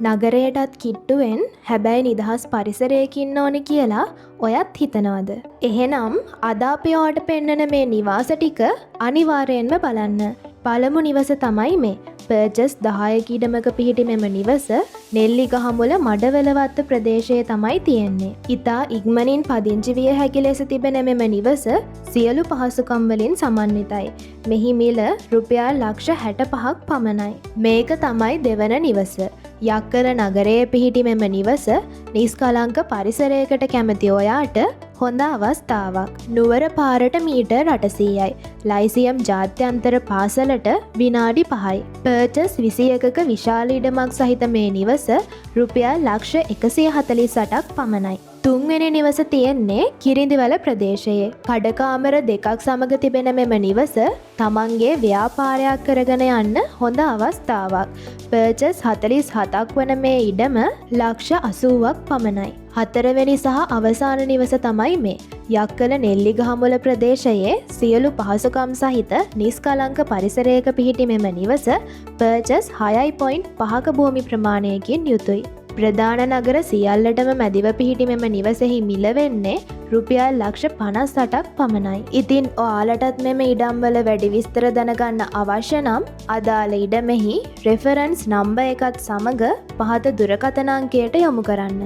නගරයටත් කිට්ටුවෙන් හැබැයි නිදහස් පරිසරයක ඉන්න ඕනි කියලා ඔයත් හිතනවද? එහෙනම් අද අපි ඔයාලට පෙන්වන මේ නිවාස ටික අනිවාර්යෙන්ම බලන්න. පළමු නිවස තමයි මේ. පර්චස් 10ක ඉඩමක පිහිටි මෙම නිවස නෙල්ලිගහමුල මඩවලවත්ත ප්‍රදේශයේ තමයි තියෙන්නේ. ඉතා ඉක්මනින් පදිංචි විය හැකි ලෙස තිබෙන මෙම නිවස සියලු පහසුකම් වලින් සමන්විතයි. මෙහි මිල රුපියල් ලක්ෂ 65ක් පමණයි. මේක තමයි දෙවන නිවස. යක්කල නගරයේ පිහිටි මෙම නිවස නිස්කලංක පරිසරයකට කැමති ඔයාට හොඳ අවස්ථාවක්. නුවර පාරට මීටර් 800යි. ලයිසියම් ජාත්‍යන්තර පාසලට විනාඩි 5යි. පර්චස් 21ක විශාල ඉඩමක් සහිත මේ නිවස රුපියල් ලක්ෂ 148ක් පමණයි. තුන්වෙනි නිවස තියෙන්නේ කිරිඳිවල ප්‍රදේශයේ. කඩකාමර දෙකක් සමග තිබෙන මෙම නිවස තමන්ගේ ව්‍යාපාරයක් කරගෙන යන්න හොඳ අවස්ථාවක්. පර්චස් 47ක් වන මේ ඉඩම ලක්ෂ 80ක් පමණයි. හතරවෙනි සහ අවසාන නිවස තමයි මේ. යක්කල නෙල්ලිගහමුල ප්‍රදේශයේ සියලු පහසුකම් සහිත නිස්කලංක පරිසරයක පිහිටි මෙම නිවස පර්චස් 6.5ක භූමි ප්‍රමාණයකින් යුතුයි. ප්‍රධාන නගර සියල්ලටම මැදිව පිහිටි මෙම නිවසෙහි මිල වෙන්නේ රුපියල් ලක්ෂ 58ක් පමණයි. ඉතින් ඔයාලටත් මෙම ඉඩම්වල වැඩි විස්තර දැනගන්න අවශ්‍ය නම් අදාළ ඉඩමෙහි රෙෆරන්ස් නම්බර් එකත් සමග පහත දුරකථන අංකයට යොමු කරන්න.